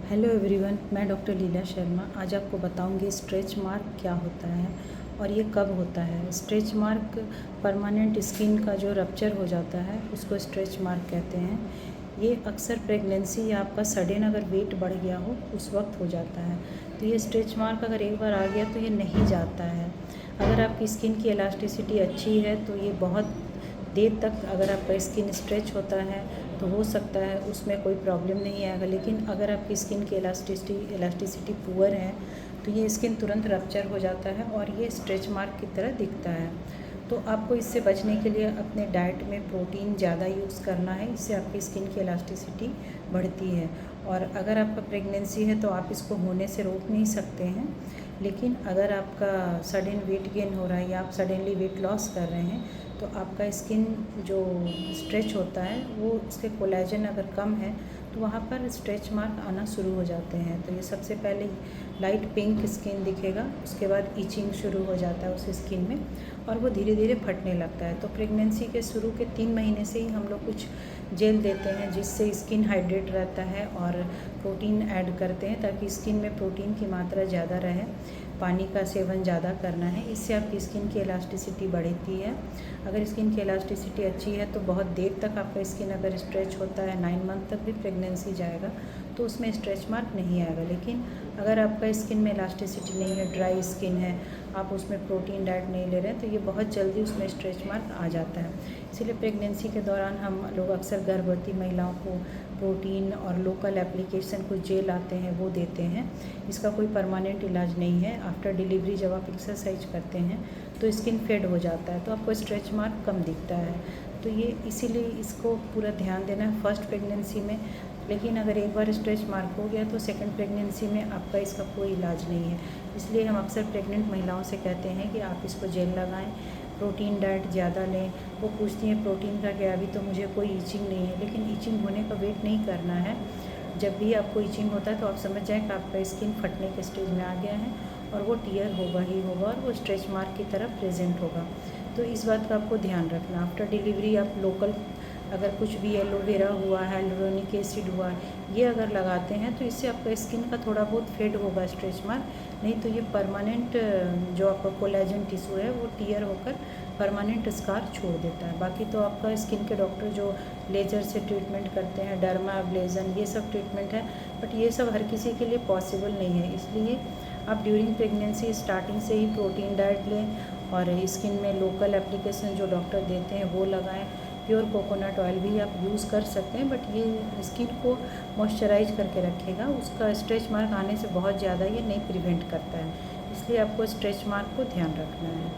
Hello everyone, मैं doctor लीला शर्मा आज आपको बताऊंगी स्ट्रेच मार्क क्या होता है और ये कब होता है। स्ट्रेच मार्क परमानेंट स्किन का जो रप्चर हो जाता है उसको स्ट्रेच मार्क कहते हैं। ये अक्सर प्रेगनेंसी या आपका सडन अगर वेट बढ़ गया हो उस वक्त हो जाता है। तो ये स्ट्रेच मार्क अगर एक बार आ गया तो ये नहीं जाता है। अगर आपकी स्किन की इलास्टिसिटी अच्छी है तो ये बहुत देर तक अगर आपका स्किन स्ट्रेच होता है तो हो सकता है उसमें कोई प्रॉब्लम नहीं आएगा। लेकिन अगर आपकी स्किन की इलास्टिसिटी पुअर है तो ये स्किन तुरंत रप्चर हो जाता है और ये स्ट्रेच मार्क की तरह दिखता है। तो आपको इससे बचने के लिए अपने डाइट में प्रोटीन ज़्यादा यूज़ करना है, इससे आपकी स्किन की इलास्टिसिटी बढ़ती है। और अगर आपका प्रेगनेंसी है तो आप इसको होने से रोक नहीं सकते हैं, लेकिन अगर आपका सडन वेट गेन हो रहा है या आप सडनली वेट लॉस कर रहे हैं तो आपका स्किन जो स्ट्रेच होता है वो उसके कोलेजन अगर कम है तो वहाँ पर स्ट्रेच मार्क आना शुरू हो जाते हैं। तो ये सबसे पहले लाइट पिंक स्किन दिखेगा, उसके बाद ईचिंग शुरू हो जाता है उस स्किन में और वो धीरे धीरे फटने लगता है। तो प्रेगनेंसी के शुरू के 3 महीने से ही हम लोग कुछ जेल देते हैं जिससे स्किन हाइड्रेट रहता है और प्रोटीन ऐड करते हैं ताकि स्किन में प्रोटीन की मात्रा ज़्यादा रहे। पानी का सेवन ज़्यादा करना है, इससे आपकी स्किन की इलास्टिसिटी बढ़ती है। अगर स्किन की इलास्टिसिटी अच्छी है तो बहुत देर तक आपका स्किन अगर स्ट्रेच होता है 9 मंथ तक भी प्रेगनेंसी जाएगा तो उसमें स्ट्रेच मार्क नहीं आएगा। लेकिन अगर आपका स्किन में इलास्टिसिटी नहीं है, ड्राई स्किन है, आप उसमें प्रोटीन डाइट नहीं ले रहे हैं तो ये बहुत जल्दी उसमें स्ट्रेच मार्क आ जाता है। इसीलिए प्रेगनेंसी के दौरान हम लोग अक्सर गर्भवती महिलाओं को प्रोटीन और लोकल एप्लीकेशन कुछ जेल आते हैं वो देते हैं। इसका कोई परमानेंट इलाज नहीं है। आफ्टर डिलीवरी जब आप एक्सरसाइज करते हैं तो स्किन फेड हो जाता है तो आपको स्ट्रेच मार्क कम दिखता है। तो ये इसीलिए इसको पूरा ध्यान देना है फर्स्ट प्रेगनेंसी में। लेकिन अगर एक बार स्ट्रेच मार्क हो गया तो सेकंड प्रेगनेंसी में आपका इसका कोई इलाज नहीं है। इसलिए हम अक्सर प्रेग्नेंट महिलाओं से कहते हैं कि आप इसको जेल लगाएं, प्रोटीन डाइट ज़्यादा लें। वो पूछती हैं प्रोटीन का क्या, अभी तो मुझे कोई ईचिंग नहीं है। लेकिन ईचिंग होने का वेट नहीं करना है। जब भी आपको ईचिंग होता है तो आप समझ जाएं कि आपका स्किन फटने के स्टेज में आ गया है और वो टियर होगा ही होगा और वो स्ट्रेच मार्क की तरह प्रेजेंट होगा। तो इस बात का आपको ध्यान रखना। आफ्टर डिलीवरी आप लोकल अगर कुछ भी एलोवेरा हुआ, हाइलुरोनिक एसिड हुआ, ये अगर लगाते हैं तो इससे आपका स्किन का थोड़ा बहुत फेड होगा स्ट्रेच मार्क। नहीं तो ये परमानेंट जो आपका कोलेजन टिश्यू है वो टियर होकर परमानेंट स्कार छोड़ देता है। बाकी तो आपका स्किन के डॉक्टर जो लेजर से ट्रीटमेंट करते हैं, डर्मा एब्लेजन, ये सब ट्रीटमेंट है, बट ये सब हर किसी के लिए पॉसिबल नहीं है। इसलिए आप ड्यूरिंग प्रेगनेंसी स्टार्टिंग से ही प्रोटीन डाइट लें और स्किन में लोकल एप्लीकेशन जो डॉक्टर देते हैं वो लगाएं। प्योर कोकोनट ऑयल भी आप यूज़ कर सकते हैं, बट ये स्किन को मॉइस्चराइज करके रखेगा, उसका स्ट्रेच मार्क आने से बहुत ज़्यादा ये नहीं प्रिवेंट करता है। इसलिए आपको स्ट्रेच मार्क को ध्यान रखना है।